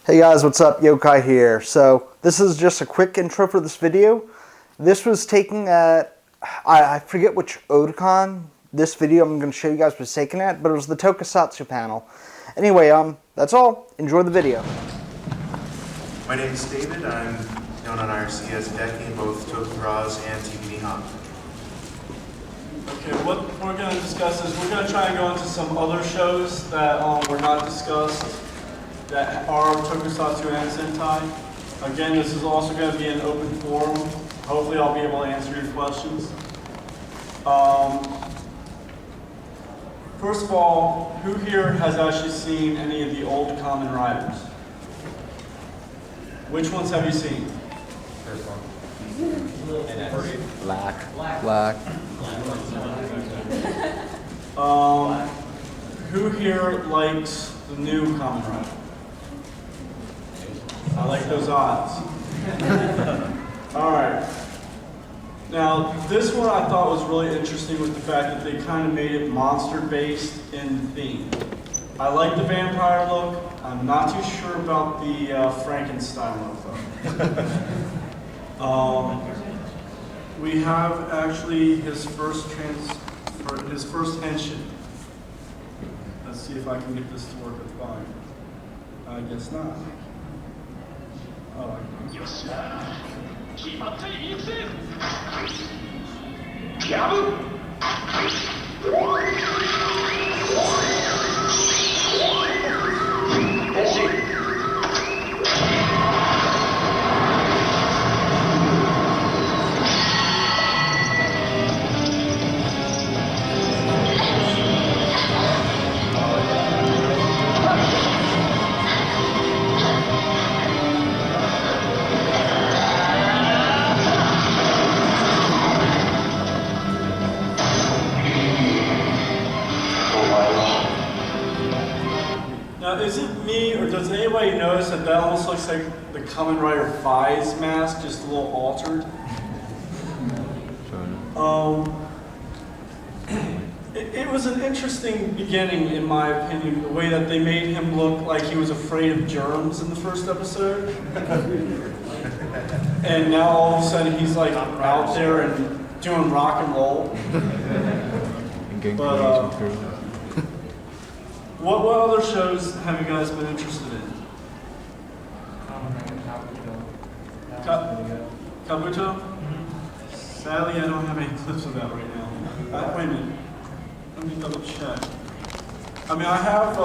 Hey guys, what's up? Yokai here. So this is just a quick intro for this video. This was taken at, I forget which Otakon this video I'm going to show you guys was taken at, but it was the Tokusatsu panel. Anyway, that's all. Enjoy the video. My name is David. I'm known on IRC as Decky in both Tokuraz and TV Nihon. Okay, what we're going to discuss is we're going to try and go into some other shows that were not discussed that are Tokusatsu and Sentai. Again, this is also going to be an open forum. Hopefully I'll be able to answer your questions. First of all, who here has actually seen any of the old Kamen Riders? Which ones have you seen? First one. Black. Who here likes the new Kamen Rider? I like those odds. All right. Now, this one I thought was really interesting with the fact that they kind of made it monster-based in theme. I like the vampire look. I'm not too sure about the Frankenstein look, though. We have actually his first henshin. Let's see if I can get this to work with fine. I guess not. Oh, now, is it me, or does anybody notice that almost looks like the Kamen Rider Fi's mask, just a little altered? It was an interesting beginning, in my opinion, the way that they made him look like he was afraid of germs in the first episode. And now all of a sudden he's like out there and doing rock and roll. But, what other shows have you guys been interested in? Kabuto? Sadly, I don't have any clips of that right now. Wait a minute. Let me double check. I mean, I have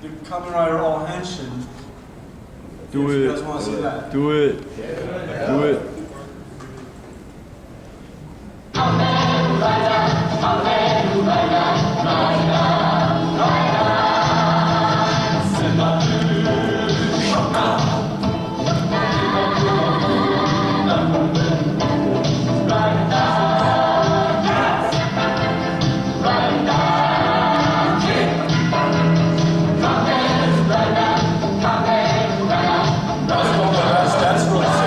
the Kamen Rider All Henshin. Do it. You guys want to see that? Do it. Do it. That's really safe.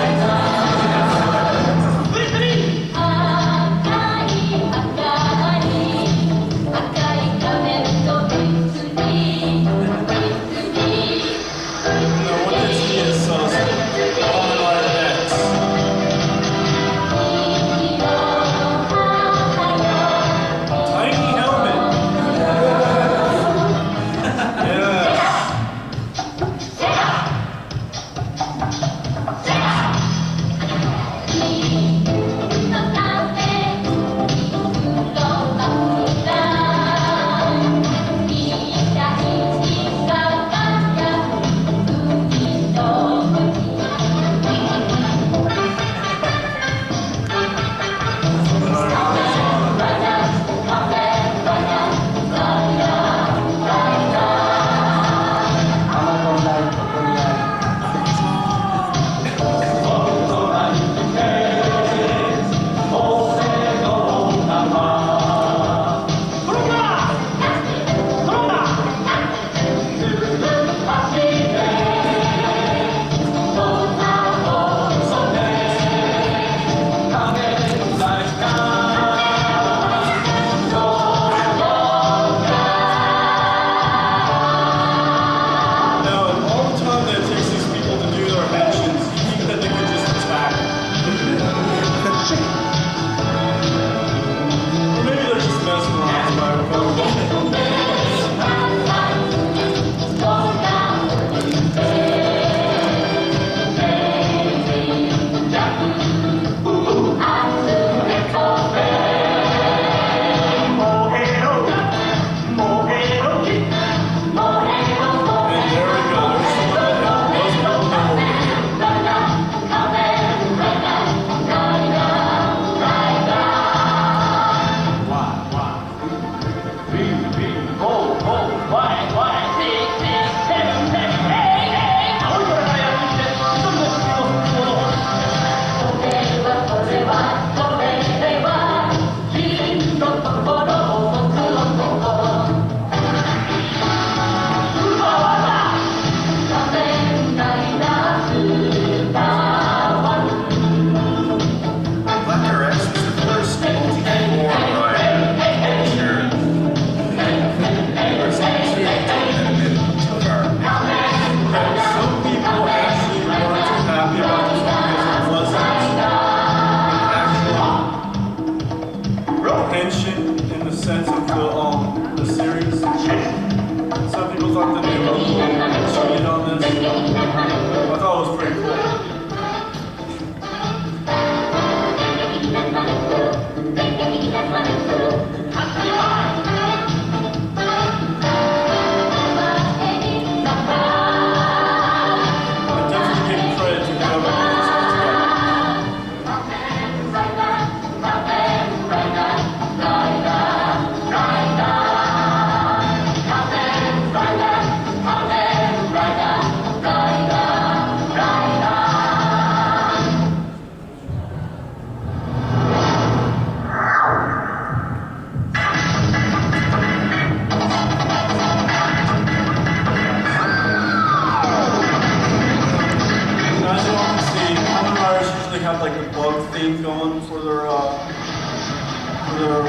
had like the bug theme going for their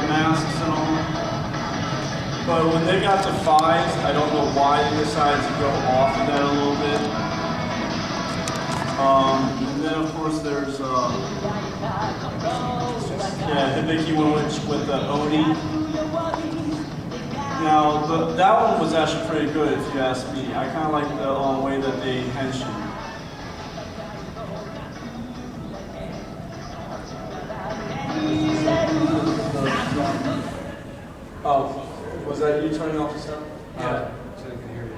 masks and all. But when they got to 5s, I don't know why they decided to go off of that a little bit. And then of course there's Hibiki went with the Oni. Now that one was actually pretty good if you ask me. I kind of like the way that they henshin. Oh, was that you turning off the sound? Yeah, so I can hear you.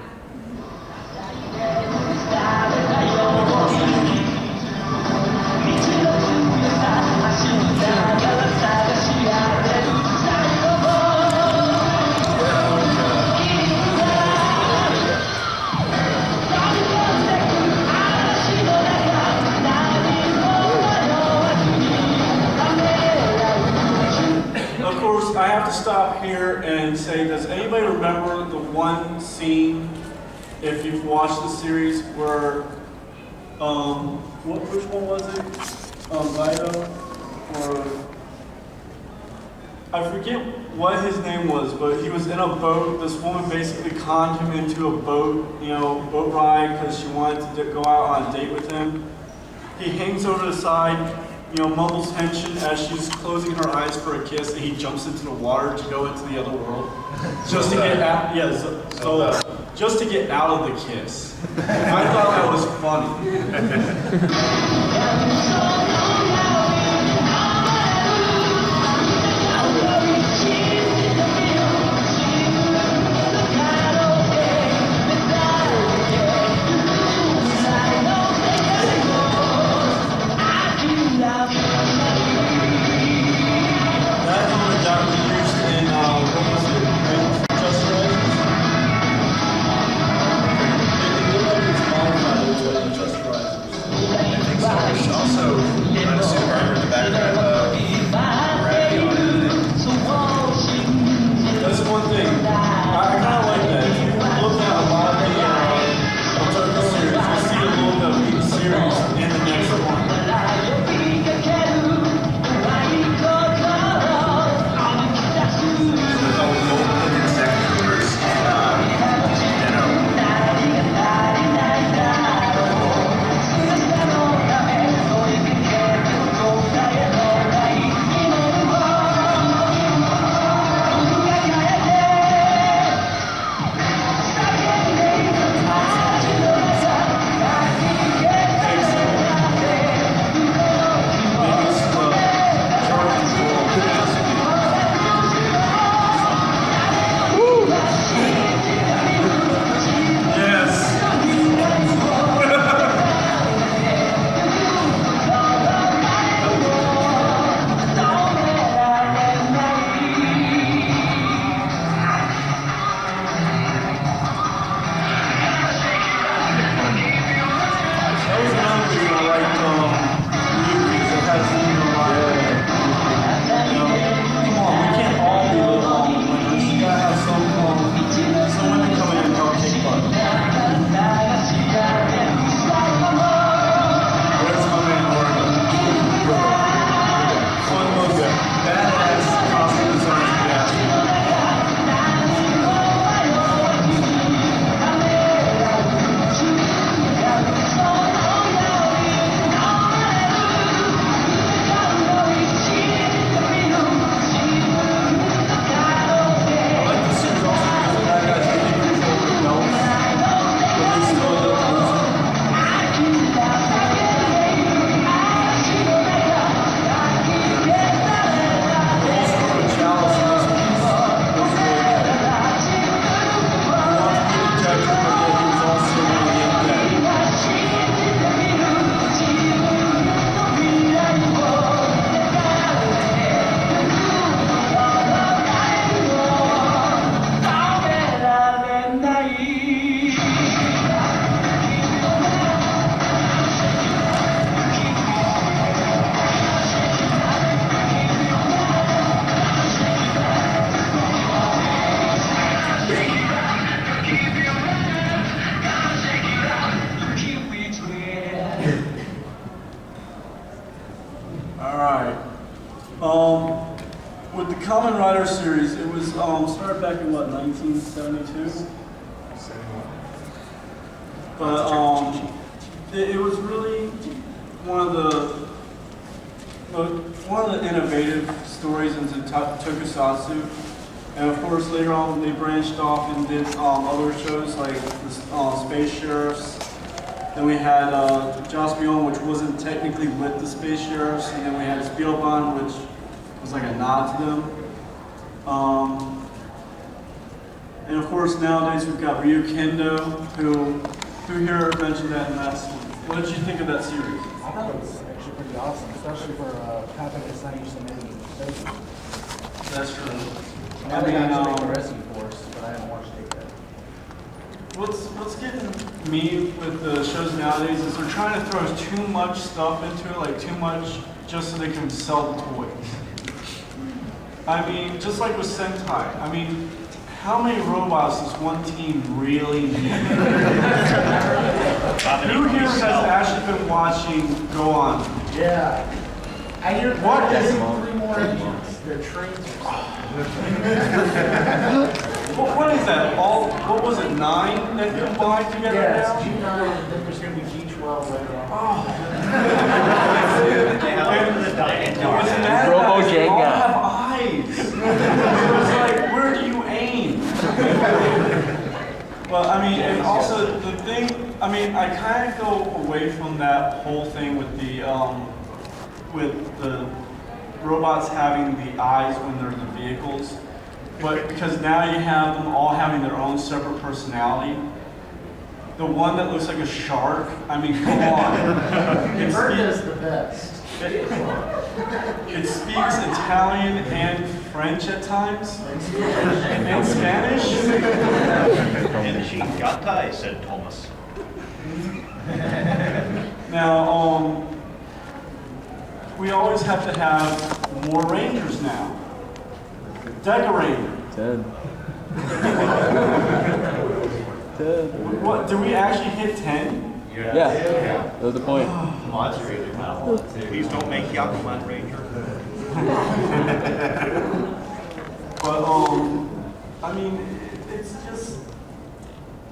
Of course, I have to stop here and say, does anybody remember the one scene, if you've watched the series, where, which one was it? Lido? Or, I forget what his name was, but he was in a boat. This woman basically conned him into a boat, boat ride because she wanted to go out on a date with him. He hangs over the side, mumbles tension as she's closing her eyes for a kiss, and he jumps into the water to go into the other world, just to get out. Just to get out of the kiss. I thought that was funny. That helmet got reused in, what was it, Just Rises? It looked like it's modified a little bit in Just Rises. I think so. Also, Kamen Rider series, it was started back in what, 1972? But it was really one of the innovative stories into Tokusatsu. And of course, later on, they branched off and did other shows like the Space Sheriffs. Then we had Jaspion, which wasn't technically with the Space Sheriffs. And then we had Spielbahn, which was like a nod to them. And of course, nowadays we've got Ryu Kendo, who here mentioned that in that scene. What did you think of that series? I thought it was actually pretty awesome, especially for a company that's not used to making movies. That's true. I mean, I make the Rescue Force, but I haven't watched it yet. What's getting me with the shows nowadays is they're trying to throw too much stuff into it, like too much just so they can sell the toys. I mean, just like with Sentai, I mean, how many robots does one team really need? Who here has actually been watching Go On? Yeah. I hear What is 3 more engines. They're trains or something. What is that? What was it, 9 that combined together Yeah, now? it's G9, and then there's going to be G12 later on. Wasn't that Robo bad? They all Jenga. have eyes. It was like, where do you aim? Well, I mean, and also the thing, I mean, I kind of go away from that whole thing with the robots having the eyes when they're in the vehicles, but because now you have them all having their own separate personality. The one that looks like a shark, I mean, come on. Inverna's the best. It speaks Italian and French at times, and Spanish. And she got ties, said Thomas. Now, we always have to have more Rangers now. Deca Ranger. 10. 10. What, did we actually hit 10? Yeah. That was the point. Moderator now. Please don't make Yakuman Ranger. But, I mean, it's just,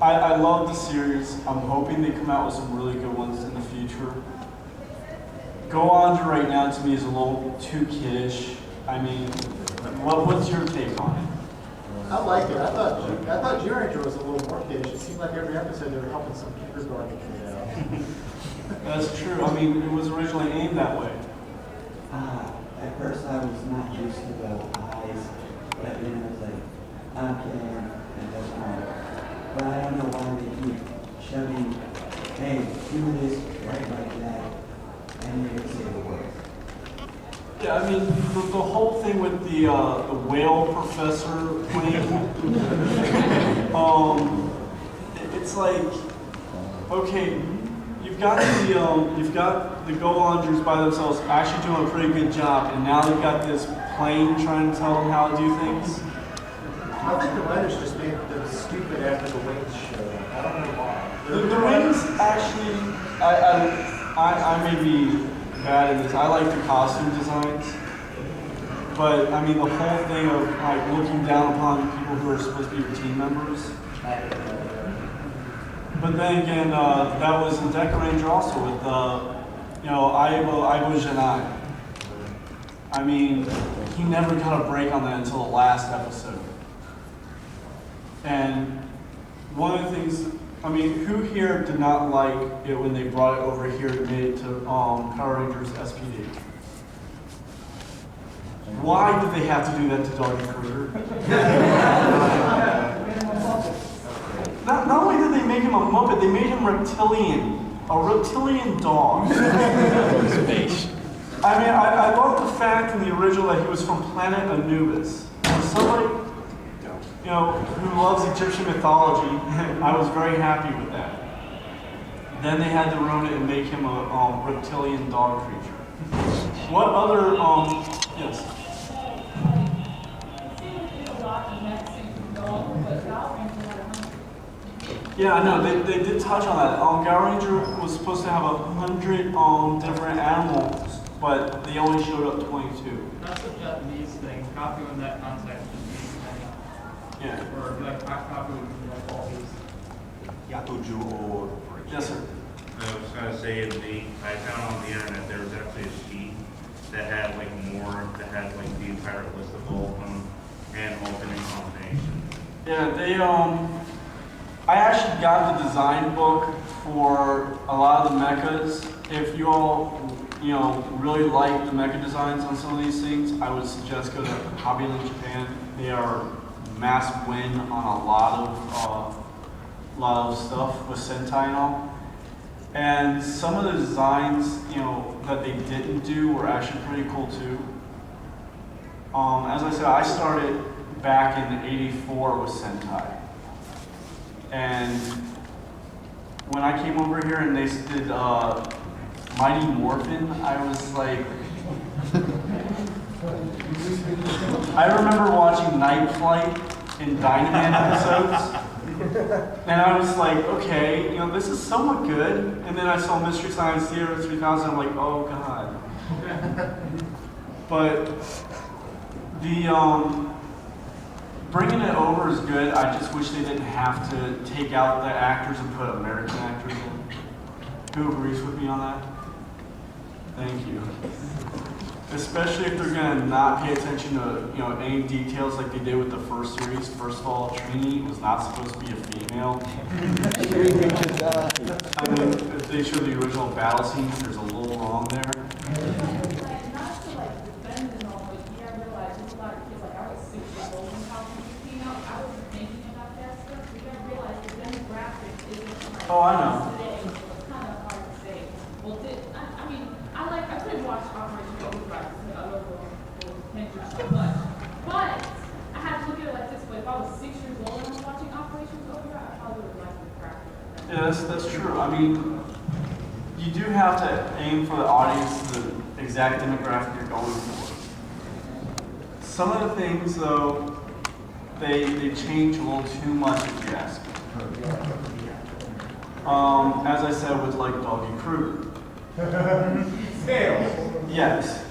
I love the series. I'm hoping they come out with some really good ones in the future. Go On right now to me is a little too kiddish. I mean, what's your take on it? I like it. I thought G-Ranger was a little more kiddish. It seemed like every episode they were helping some kindergarten kid out. That's true. I mean, it was originally aimed that way. At first I was not used to the eyes, but then I was like, okay, and that's fine. But I don't know why they keep shoving, hey, do this right like that, and they say the word. Yeah, I mean, the whole thing with the whale professor thing, it's like, okay, you've got the go-oners by themselves actually doing a pretty good job, and now they've got this plane trying to tell them how to do things. I think the writers just made them stupid after the Wings show. I don't know why. The Wings actually, I may be bad in this. I like the costume designs, but I mean the whole thing of like looking down upon people who are supposed to be your team members. But then again, that was in Deca Ranger also with Aibo Janai. I mean, he never got a break on that until the last episode. And one of the things, I mean, who here did not like it when they brought it over here and made it to Power Rangers SPD? Why did they have to do that to Doggy Kruger? Not only did they make him a Muppet, they made him reptilian. A reptilian dog. From space. I mean, I love the fact in the original that he was from planet Anubis. For somebody, who loves Egyptian mythology, I was very happy with that. Then they had to ruin it and make him a reptilian dog creature. What other, yes? Yeah, I know, they did touch on that. Power Ranger was supposed to have 100 different animals, but they only showed up 22. That's a Japanese thing. Copy in that context would be Yeah. or like copy would be like all these. Yes, sir. I was gonna say, I found on the internet, there was actually a sheet that had like more, that had like the entire list of all of them and alternate combinations. Yeah, I actually got the design book for a lot of the mechas. If you all, really like the mecha designs on some of these things, I would suggest go to Hobbyland Japan. They are mass win on a lot of stuff with Sentai and all. And some of the designs, that they didn't do were actually pretty cool too. As I said, I started back in '84 with Sentai. And when I came over here and they did Mighty Morphin, I was like, I remember watching Night Flight and Dynaman episodes, and I was like, okay, this is somewhat good. And then I saw Mystery Science Theater 3000, I'm like, oh god. But the bringing it over is good. I just wish they didn't have to take out the actors and put American actors in. Who agrees with me on that? Thank you. Especially if they're gonna not pay attention to any details like they did with the first series. First of all, Trini was not supposed to be a female. I mean, if they show the original battle scenes, there's a little wrong there. Oh, I know. Today, so it's kind of hard to say. Well, I mean, I couldn't watch Operation Override because I love Kendrick so much. But I had to look at it like this way. If I was 6 years old and I was watching Operation Override, I probably would have liked the graphic. Yeah, that's true. I mean, you do have to aim for the audience, the exact demographic you're going for. Some of the things, though, they change a little too much if you ask me. As I said, with like Doggy Kruger. Yes.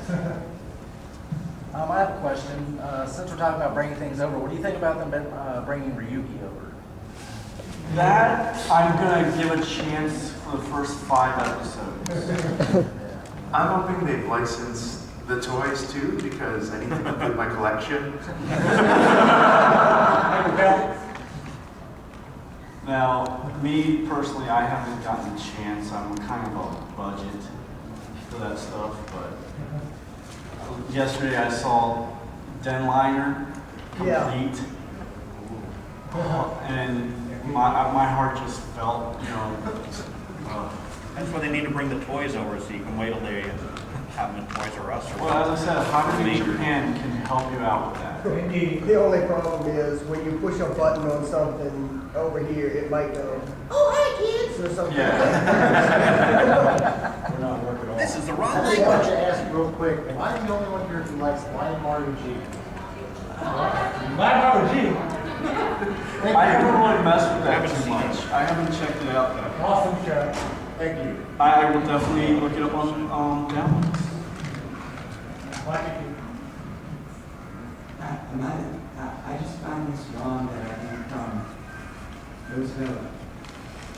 I have a question. Since we're talking about bringing things over, what do you think about them bringing Ryuki over? That I'm gonna give a chance for the first 5 episodes. I'm hoping they've licensed the toys too, because I need to complete my collection. Now, me personally, I haven't gotten a chance. I'm kind of on a budget for that stuff, but yesterday I saw Denliner complete, and my heart just felt, That's why they need to bring the toys over, so you can wait till they have them in Toys R Us. Or well, as I said, Hobbyland Japan can help you out with that. The only problem is when you push a button on something over here, it might go, oh, hey, kids, or something. Yeah. We're not working on. This is the wrong I just language. wanted to ask real quick, am I the only one here who likes Lion Mario G? I haven't really messed with that too much. I haven't checked it out though. Awesome show. Thank you. I will definitely look it up on downloads. I just find this wrong that I think there was no,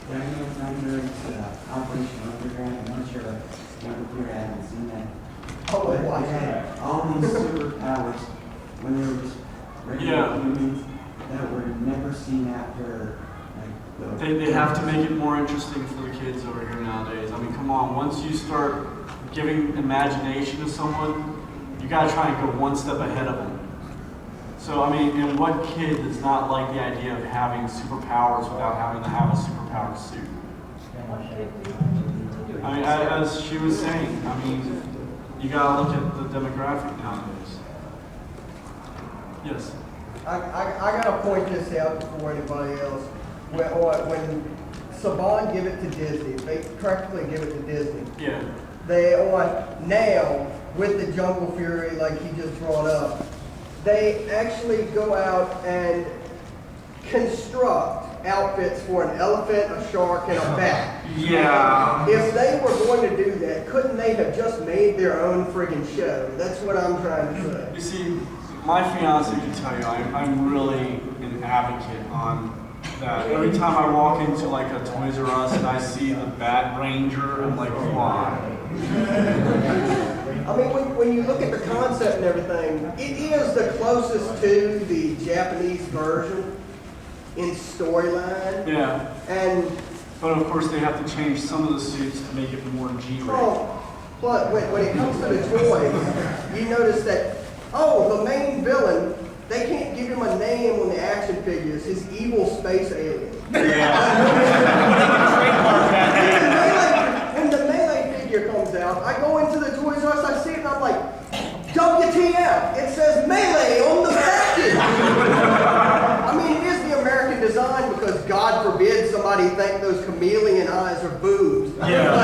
there are no numbers Operation Underground. I'm not sure if you haven't seen that. Oh, But watch they had all these superpowers when they were just regular humans that were never seen after. They have to make it more interesting for the kids over here nowadays. I mean, come on, once you start giving imagination to someone, you gotta try and go one step ahead of them. So, I mean, and what kid does not like the idea of having superpowers without having to have a superpowered suit? I mean, as she was saying, I mean, you gotta look at the demographic nowadays. Yes. I gotta point this out before anybody else. When Saban give it to Disney, they practically give it to Disney. Yeah. They now with the Jungle Fury, like he just brought up, they actually go out and construct outfits for an elephant, a shark, and a bat. Yeah. If they were going to do that, couldn't they have just made their own friggin' show? That's what I'm trying to say. You see, my fiance can tell you, I'm really an advocate on that. Every time I walk into like a Toys R Us and I see the Bat Ranger, I'm like, why? I mean, when you look at the concept and everything, it is the closest to the Japanese version in storyline. Yeah. But of course they have to change some of the suits to make it more G-rated. But when it comes to the toys, you notice that, the main villain, they can't give him a name on the action figures. His evil space alien. When the Melee figure comes out, I go into the Toys R Us, I see it, and I'm like, WTF? It says Melee on the package. I mean, it is the American design because God forbid somebody think those chameleon eyes are boobs. Yeah.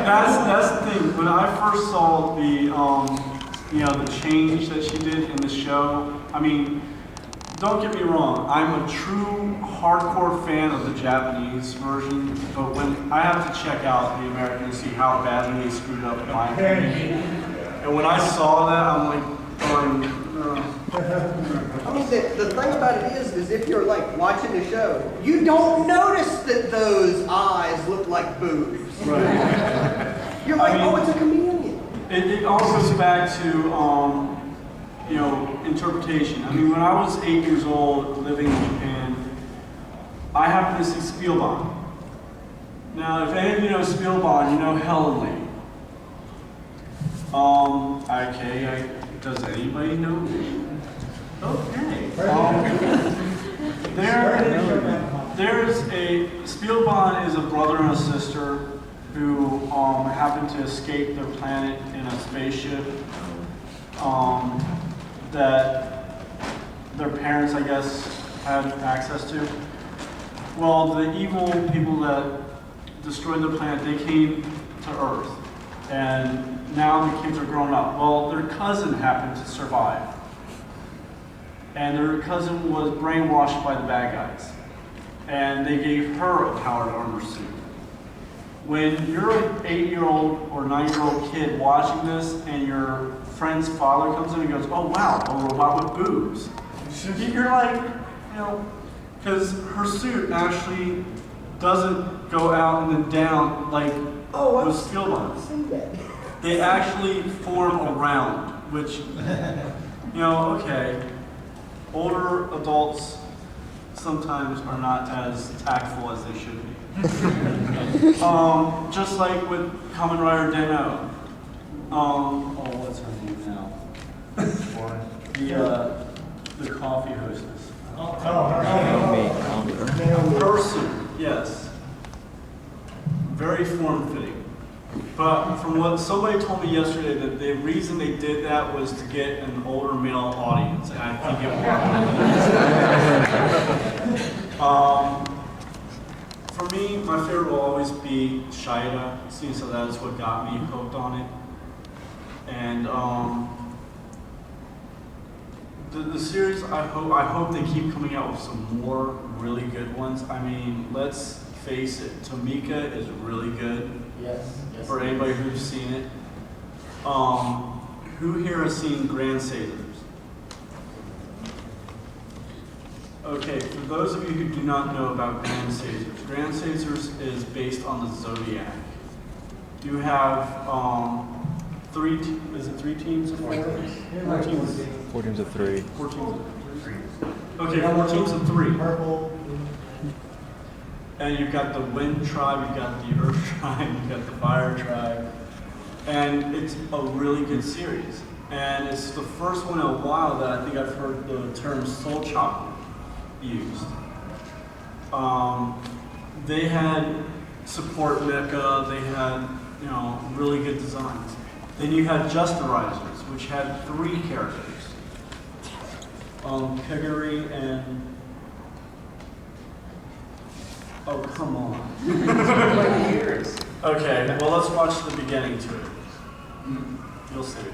That's the thing. When I first saw the the change that she did in the show, I mean, don't get me wrong, I'm a true hardcore fan of the Japanese version, but when I have to check out the American to see how badly they screwed up my opinion. And when I saw that, I'm like, no. I mean, the thing about it is if you're like watching the show, you don't notice that those eyes look like boobs. Right. You're like, it's a chameleon. It all goes back to, interpretation. I mean, when I was 8 years old, living in Japan, I happened to see Spielbahn. Now, if any of you know Spielbahn, you know Helen Lee. Okay, does anybody know? Okay. Spielbahn is a brother and a sister who happened to escape their planet in a spaceship that their parents, I guess, had access to. Well, the evil people that destroyed their planet, they came to Earth. And now the kids are grown up. Well, their cousin happened to survive. And their cousin was brainwashed by the bad guys. And they gave her a powered armor suit. When you're an 8-year-old or 9-year-old kid watching this and your friend's father comes in and goes, oh wow, a robot with boobs. You're like, because her suit actually doesn't go out and then down like with Spielbahn. They actually form around, which, okay, older adults sometimes are not as tactful as they should be. Just like with Kamen Rider Den-O. What's her name now? The coffee hostess. Her suit, yes. Very form-fitting. But from what somebody told me yesterday, that the reason they did that was to get an older male audience, and I think it worked. For me, my favorite will always be Shaida, seeing so that's what got me hooked on it. And the series, I hope they keep coming out with some more really good ones. I mean, let's face it, Tomika is really good. Yes. For anybody who's seen it. Who here has seen Grand Caesars? Okay, for those of you who do not know about Grand Caesars is based on the Zodiac. You have three teams of 4? 4 teams. 4 teams of 3. 4 teams of 3. Okay, 4 teams of 3. Purple. And you've got the Wind Tribe, you've got the Earth Tribe, you've got the Fire Tribe. And it's a really good series. And it's the first one in a while that I think I've heard the term Soul Chopper used. They had support mecha, they had, really good designs. Then you had Justerizers, which had 3 characters. Kaguri and... Oh, come on. Okay, well, let's watch the beginning to it. You'll see.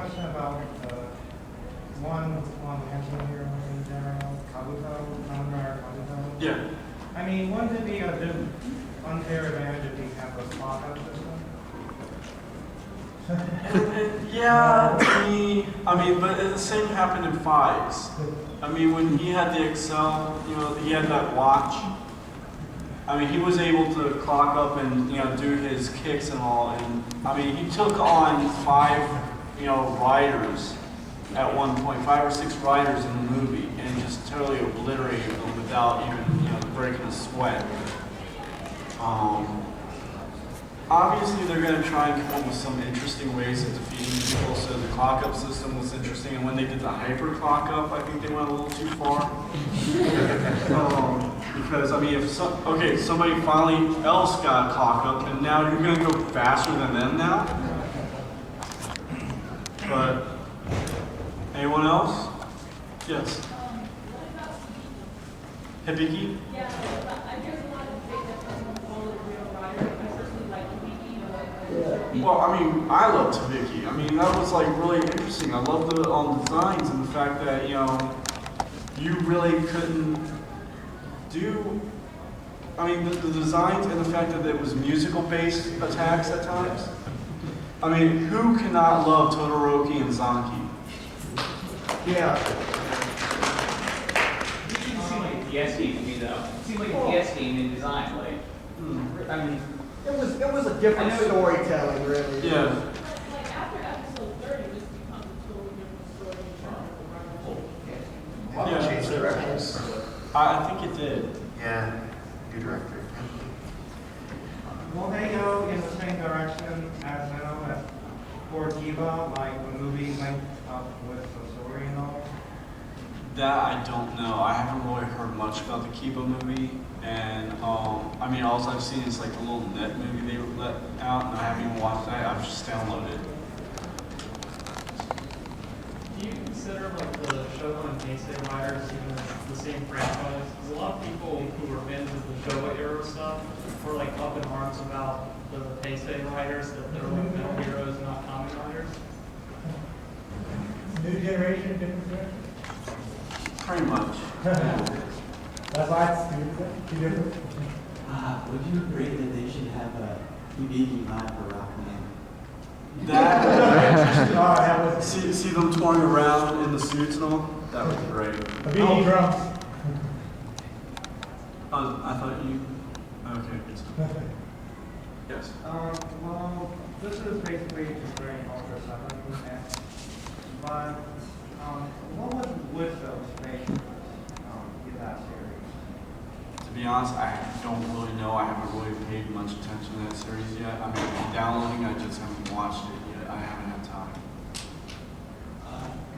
question about one mention here in general, Kabuto, Kabuto. Yeah. I mean, wouldn't it be a bit unfair advantage if you have a lockup system? Yeah, I mean, but the same happened in fives. I mean, when he had the Excel, you know, he had that watch. I mean, he was able to clock up and, you know, do his kicks and all. And I mean, he took on 5, you know, riders at one point, 5 or 6 riders in the movie, and just totally obliterated them without even, you know, breaking a sweat. Obviously, they're going to try and come up with some interesting ways of defeating people. So the clock up system was interesting, and when they did the hyper clock up, I think they went a little too far. Because I mean, if somebody finally else got a clock up, and now you're going to go faster than them now. But anyone else? Yes. Hibiki? Yeah, I guess a lot of debate that doesn't follow the real rider, especially like Hibiki, Well, I mean, I love Hibiki. I mean, that was like really interesting. I love the designs and the fact that, you know, you really couldn't do. I mean, the designs and the fact that it was musical-based attacks at times. I mean, who cannot love Todoroki and Zanki? Yeah. It didn't seem like a DS game to me, though. It seemed like a DS game in design. Like, I mean, it was a different storytelling, really. Yeah. like after episode 30, this becomes a totally different story in terms of the rider. Yeah. Change directors. I think it did. Yeah, new director. Will they go in the same direction as for Kiba, like the movie linked up with the story and all? That I don't know. I haven't really heard much about the Kiba movie, and I mean, all I've seen is like the little net movie they let out, and I haven't even watched that. I've just downloaded. do you consider like the Showa and Heisei riders even the same franchise? Because a lot of people who were fans of the Showa era stuff were like up in arms about the Heisei riders, that they're like metal heroes, not comic riders. New generation, different direction? Pretty much. That's why it's two different. Would you agree that they should have a Hibiki line for Rockman? That see them touring around in the suits and all. That would be great. Hibiki drums. I thought you. Okay. Yes. Well, this is basically just very Ultra 7, but what was Wishbell's fate in that series? To be honest, I don't really know. I haven't really paid much attention to that series yet. I mean, I'm downloading, I just haven't watched it yet. I haven't had time. I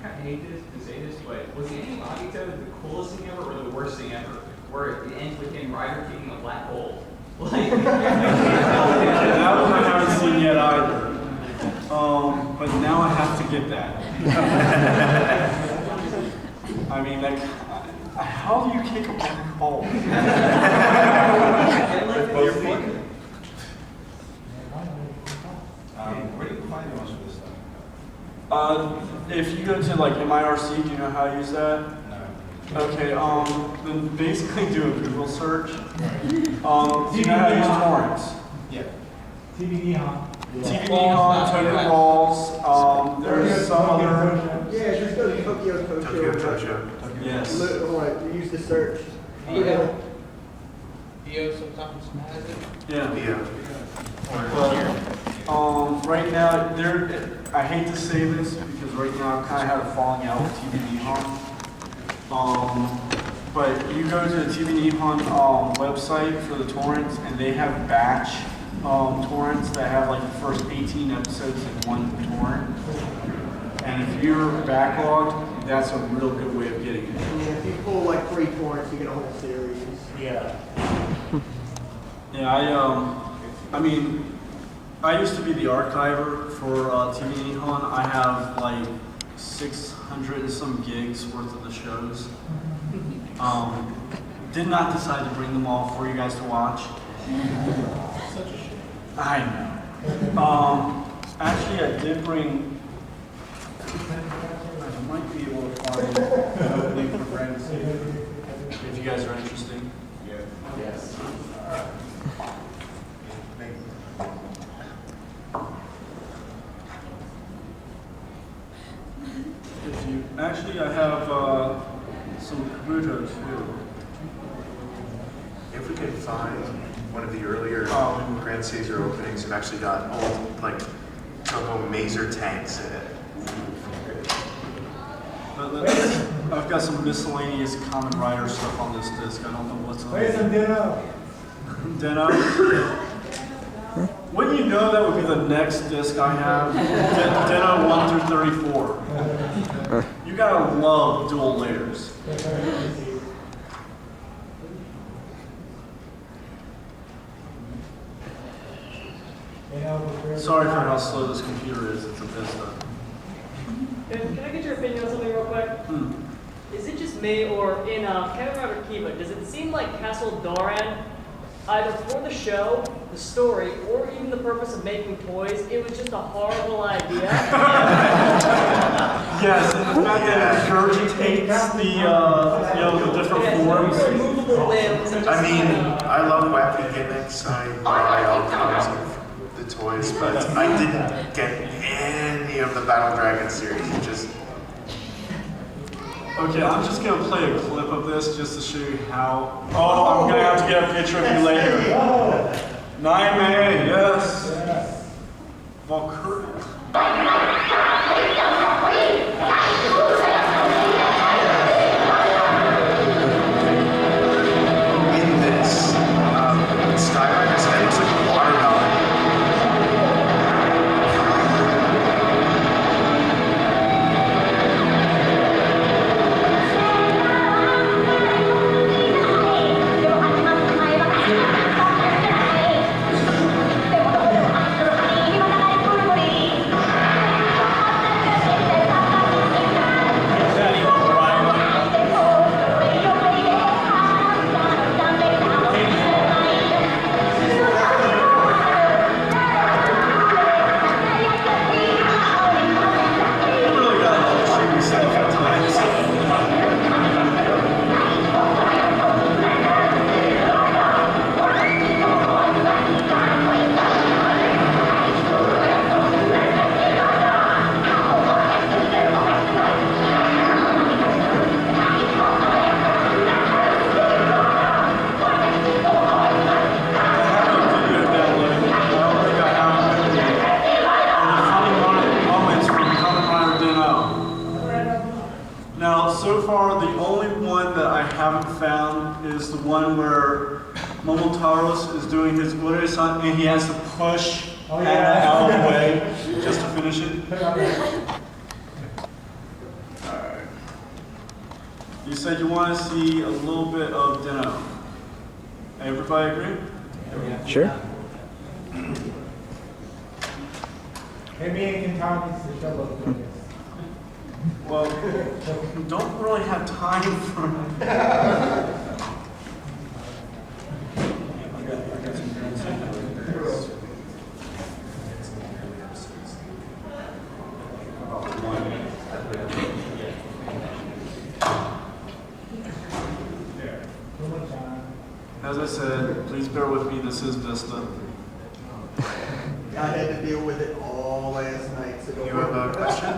kind of hate to say this, but was the ending Agito the coolest thing ever or the worst thing ever? Where it ends with him Ryder kicking a black hole. Like, That one I haven't seen yet either. But now I have to get that. I mean, like, how do you kick a black hole? Both feet. Where do you find most of this stuff? If you go to like MIRC, do you know how to use that? No. Okay, then basically do a Google search. Do you know how to use torrents? Yeah. TVD, huh? TV Nihon, Token Balls, there's some other. Yeah, just go to Tokyo Tocho. Yes. You use the search. Dio sometimes has it. Yeah. But, right now, I hate to say this because right now I kind of have a falling out with TV Nihon. But you go to the TV Nihon website for the torrents, and they have batch torrents that have like the first 18 episodes in one torrent. And if you're backlogged, that's a real good way of getting it. Yeah, if you pull like 3 torrents, you get a whole series. Yeah. Yeah, I mean, I used to be the archiver for TV Nihon. I have like 600 and some gigs worth of the shows. Did not decide to bring them all for you guys to watch. Such a shame. I know. Actually, I did bring I might be able to find an opening for Grand Savior. If you guys are interested. Yeah. Yes. If you actually, I have some Kabuto too. If we could find one of the earlier Grand Caesar openings and actually got old, like, Turbo Mazer tanks in it. I've got some miscellaneous Common Rider stuff on this disc. I don't know what's on Where's it. some dinner? Deno? Wouldn't you know that would be the next disc I have? Deno 1 through 34. You gotta love dual layers. Sorry for how slow this computer is. It's a Vista. Can I get your opinion on something real quick? Is it just me, or in Kamen Rider Kiba, does it seem like Castle Doran, either for the show, the story, or even the purpose of making toys, it was just a horrible idea? Yes, and the fact that it regurgitates the different forms. Removable limbs. And just, I mean, I love wacky gimmicks. I buy all kinds of the toys, but I didn't get any of the Battle Dragon series. It just... Okay, I'm just gonna play a clip of this just to show you how. Oh, I'm gonna have to get a picture of you later. 9-man, yes. Valkyrie. In this, Skyrider's head looks like a watermelon. Now, so far, the only one that I haven't found is the one where Momotaros is doing his Ure-san and he has to push Anna out of the way just to finish it. Alright. You said you want to see a little bit of Deno. Everybody agree? Sure. Maybe in time needs to show up. Well, don't really have time for As I said, please bear with me, this is Vista. I had to deal with it all last night, so don't You have a question?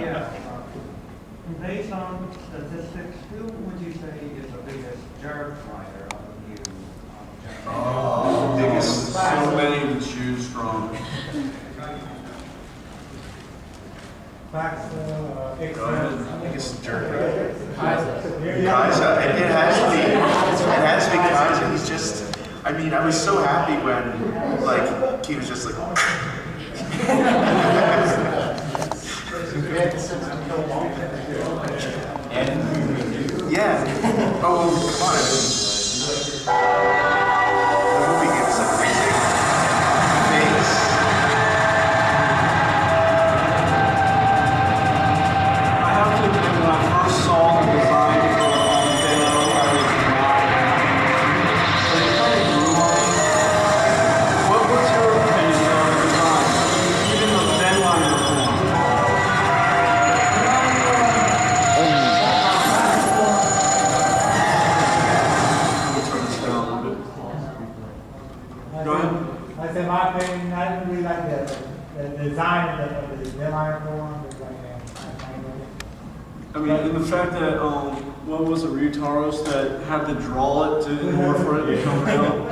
Yeah. Based on statistics, who would you say is the biggest jerk rider of you? Oh, biggest, so many to choose from. Biggest jerk. Kaiser. It has to be. It has to be Kaiser. He's just. I mean, I was so happy when, like, he was just like. Yeah. Oh, come on. The movie gives us a amazing face. I have to admit, when I first saw the design for Deno, I was not. But it kind of grew on me. What's your opinion on the design? Even the deadline reform? the design of the deadline form is like, I mean, and the fact that, what was it, Ryutaros that had to draw it in order for it to come real?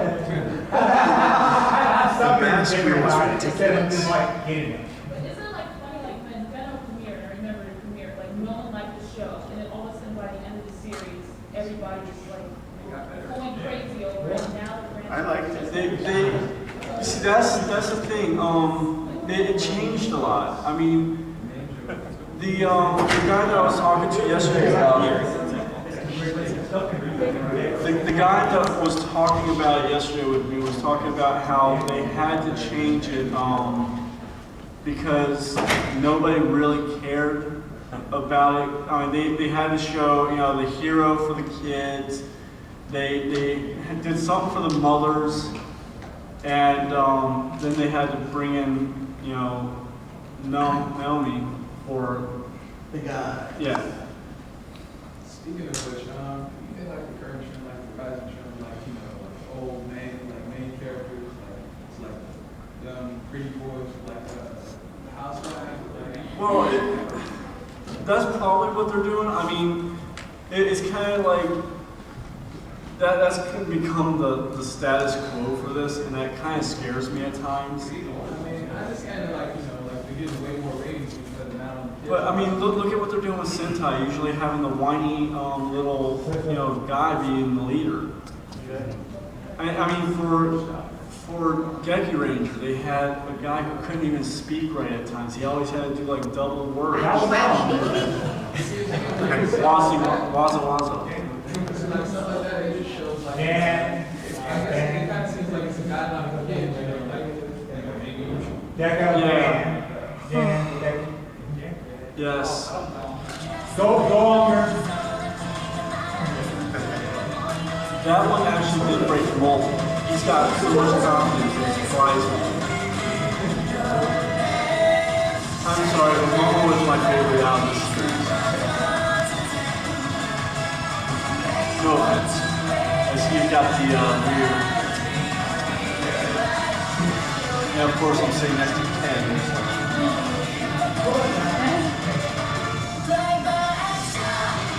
The mask wheel was ridiculous. Like getting it. But isn't it like funny, like when Venom premiered, I remember it premiered, like no one liked the show, and then all of a sudden by the end of the series, everybody's like going crazy over it. Now the brand. I liked it. They see, that's the thing. It changed a lot. I mean, the guy that I was talking to yesterday, the guy that was talking about it yesterday with me was talking about how they had to change it because nobody really cared about it. I mean, they had to show, you know, the hero for the kids. They did something for the mothers, and then they had to bring in, you know, Naomi for the guy. Yeah. Speaking of which, you feel like the current trend, like the rising trend, like, you know, like old main characters, like it's like young pretty boys, like housewives, like. Well, that's probably what they're doing. I mean, it's kind of like that's going to become the status quo for this, and that kind of scares me at times. I mean, I just kind of like, you know, like they're getting way more ratings because now. But I mean, look at what they're doing with Sentai. Usually having the whiny little, you know, guy being the leader. I mean, for Geki Ranger, they had a guy who couldn't even speak right at times. He always had to do like double words. Waza. Like stuff like that, it just shows like. Yeah. It kind of seems like it's a guideline for kids, you know, like maybe. Yeah. Yes. Go longer. That one actually did break the mold. He's got so much confidence in his flies. I'm sorry, but Momo was my favorite out of the series. No offense. I see you've got the weird. And of course I'm sitting next to Ken.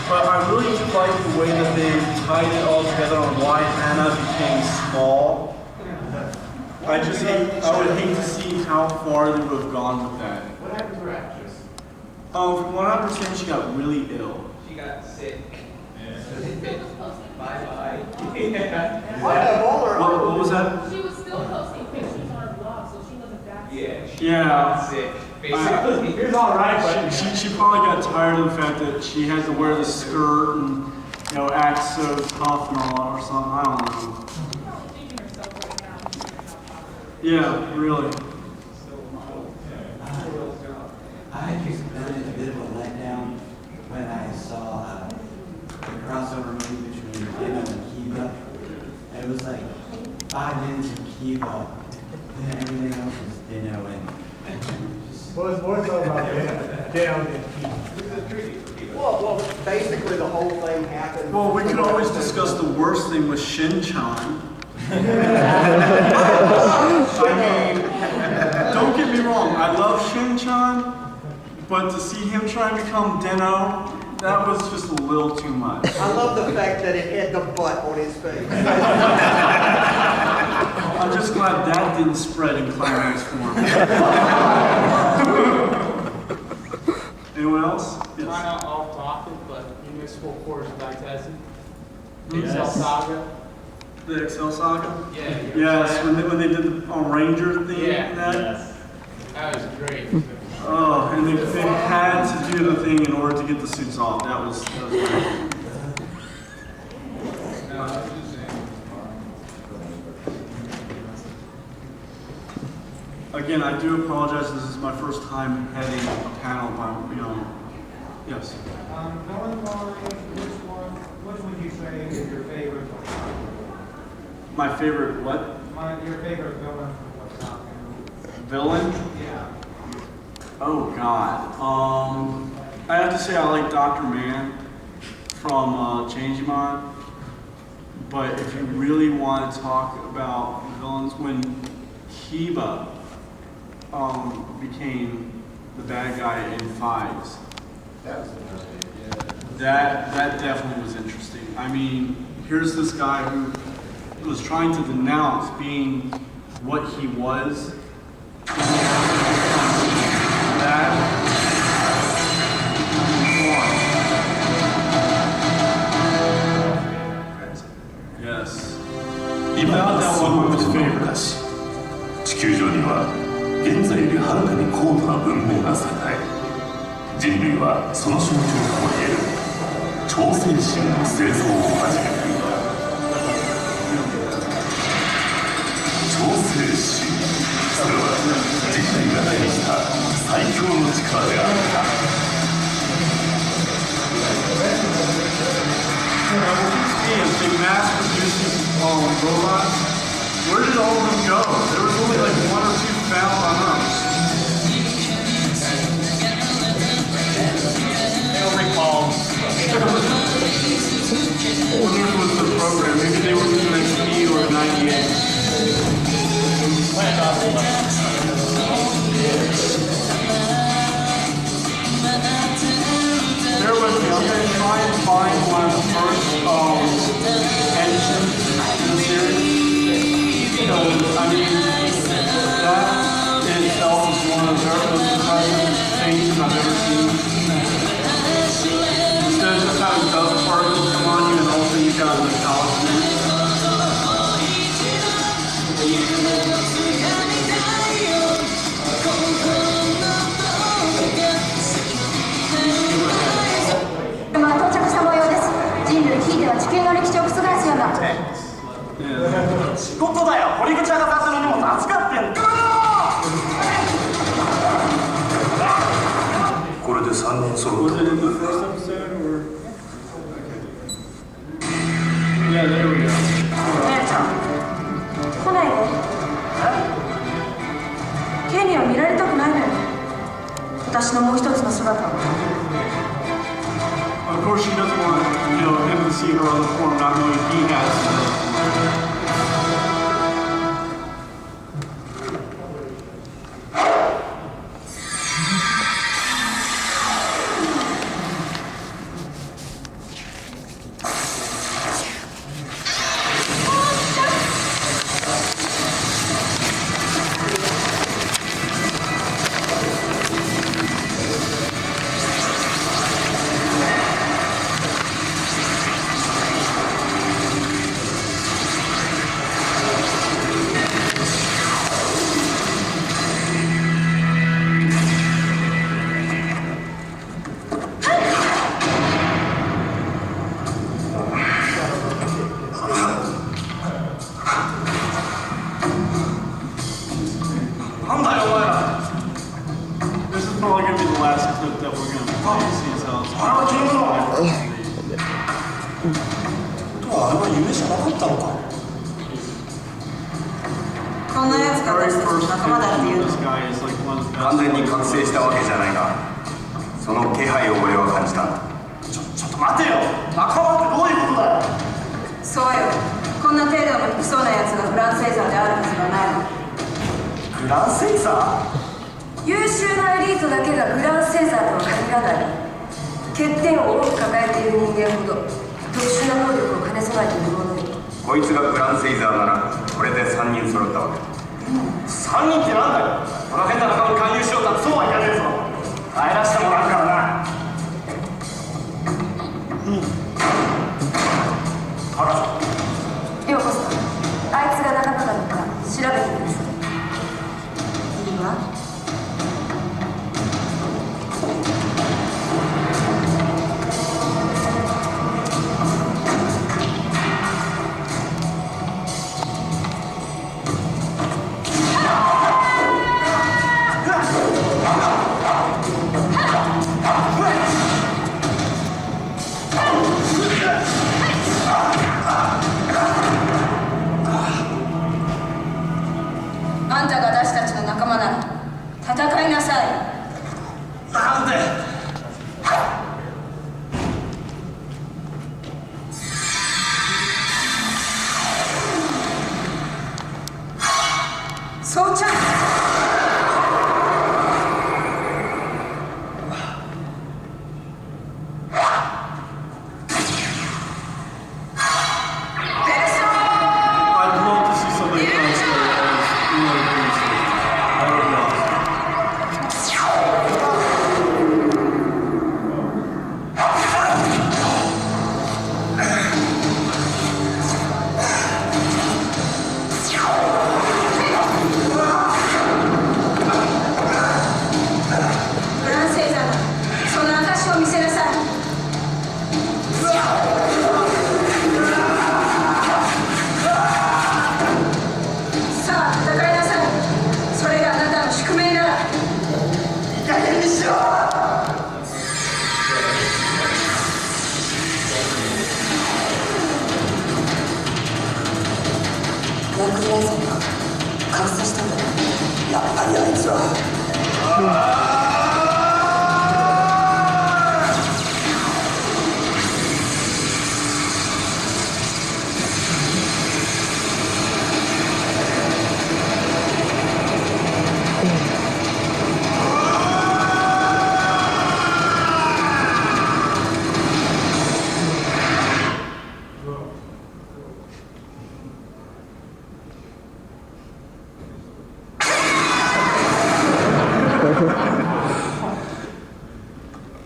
But I really like the way that they tied it all together on why Anna became small. I would hate to see how far they would have gone with that. What happened to her actress? From what I understand, she got really ill. She got sick. Bye-bye. What was that? She was still posting pictures on her blog, so she wasn't that sick. She got sick. Basically. He was all right, but She probably got tired of the fact that she had to wear the skirt and, you know, act so tough and all or something. I don't know. Yeah, really. I just found it a bit of a letdown when I saw the crossover movie between Dino and Kiba. And it was like 5 minutes of Kiba, and everything else was Dino and what's all about Dino and Kiba? Well, basically the whole thing happened. Well, we could always discuss the worst thing with Shin-chan. I mean, don't get me wrong, I love Shin-chan, but to see him try and become Dino, that was just a little too much. I love the fact that it had the butt on his face. I'm just glad that didn't spread in climax form. Anyone else? Kind of off topic, but Municipal Course of Daitesi. Yes. Excel Saga. The Excel Saga? Yeah. Yes, when they did the Ranger thing. Yeah. And that. Yes. That was great. Oh, and they had to do the thing in order to get the suits off. That was great. No, I was just saying. Again, I do apologize. This is my first time heading a panel by, you know, yes. Villain which would you say is your favorite? My favorite what? Your favorite villain from what's happening? Villain? Yeah. Oh God. I have to say I like Dr. Man from Changemon. But if you really want to talk about villains, when Kiba became the bad guy in Fives. That was interesting. That definitely was interesting. I mean, here's this guy who was trying to denounce being what he was. Yes. He found that one was his favorite. 地球上には現在よりはるかに高度な文明が栄え、人類はその象徴ともいえる超精神の製造を始めていた。超精神、それは人類が手にした最強の力であった。They mass producing robots. Where did all of them go? There was only like 1 or 2 found on Earth. They don't recall. I wonder if it was the program. Maybe they were using XP or 98. Bear with me. I'm going to try and find one of the first engines in the series. I mean, that in itself is one of the most impressive things I've ever seen. Instead of just having dust particles come on you, and also you've got the college. Yeah. 仕事だよ。堀口博士の荷物預かってんだ。これで3人揃った。Was it in the first episode or? Yeah, there we go. 姉ちゃん、来ないで。ケニーは見られたくないのよ。私のもう一つの姿を。Of course, she doesn't want him to see her on the form, not knowing he has.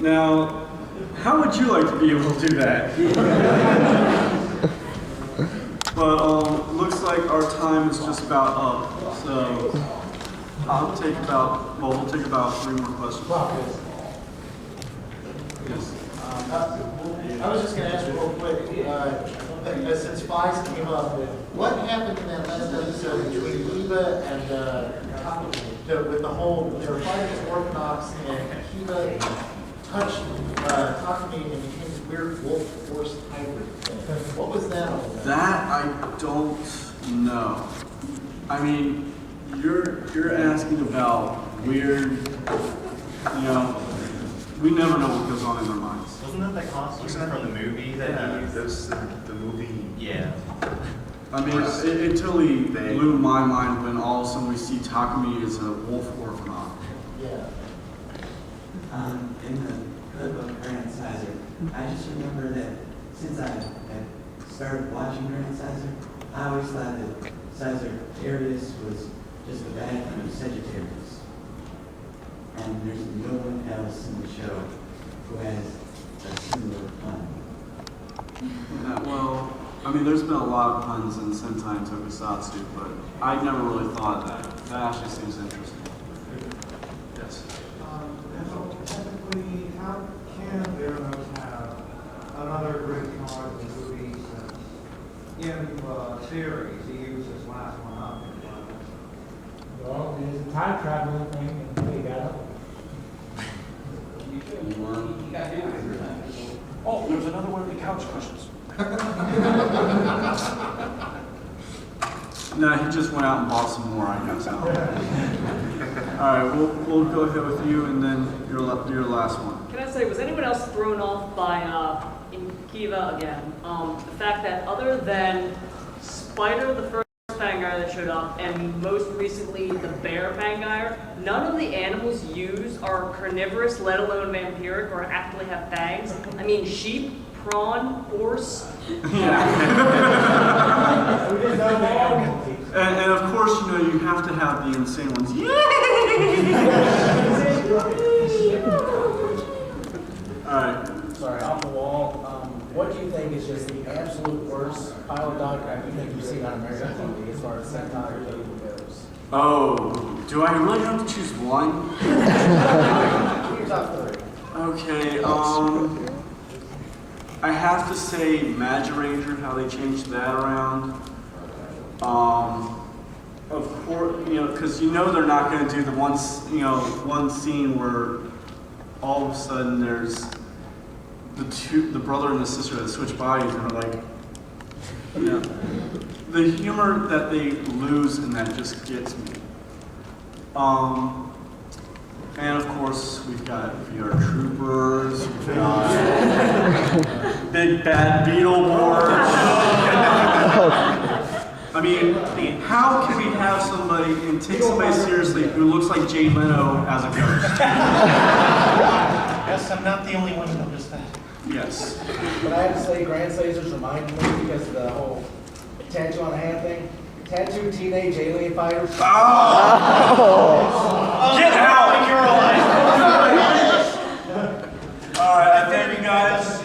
Now, how would you like to be able to do that? But looks like our time is just about up. So we'll take about 3 more questions. Yes. I was just going to ask you real quick, since Fies came up, what happened in that last episode between Kiba and with the whole, they were fighting as Orthodox, and Kiba touched Takumi and became this weird wolf force hybrid thing. What was that all about? That I don't know. I mean, you're asking about weird, we never know what goes on in their minds. Wasn't that the costume from the movie that he used? The movie. Yeah. I mean, it totally blew my mind when all of a sudden we see Takumi as a wolf orphanon. Yeah. In the cookbook Grand Sizer, I just remember that since I had started watching Grand Sizer, I always thought that Sagittarius was just a bad from Sagittarius. And there's no one else in the show who has a similar pun. Well, I mean, there's been a lot of puns in Sentai and Tokusatsu, but I never really thought of that. That actually seems interesting. Yes. Technically, how can Theranos have another great card in the movie since in the series he used his last one up? Well, there's a time traveling thing and we got up. Oh, there's another one of the couch cushions. No, he just went out and bought some more, I guess. All right, we'll go ahead with you, and then your last one. Can I say, was anyone else thrown off by in Kiva again? The fact that other than Spider, the first Fangire that showed up, and most recently the Bear Fangire, none of the animals used are carnivorous, let alone vampiric, or actually have fangs. I mean, sheep, prawn, horse. And of course, you have to have the insane ones. All right. Sorry, off the wall. What do you think is just the absolute worst pile of dog crap you think you've seen on American TV as far as Sentai or cable goes? Oh, do I really have to choose one? Your top 3. Okay, I have to say Magiranger, how they changed that around. Of course, because they're not going to do the one scene where all of a sudden there's the brother and the sister that switch bodies and are like, the humor that they lose in that just gets me. And of course, we've got VR Troopers, we've got Big Bad Beetleborgs. I mean, how can we have somebody and take somebody seriously who looks like Jay Leno as a ghost? Yes, I'm not the only one who noticed that. Yes. But I have to say, Grand Sazers reminded me because of the whole tattoo on the hand thing. Tattoo teenage alien fighters. Oh! Get out! All right, I thank you guys.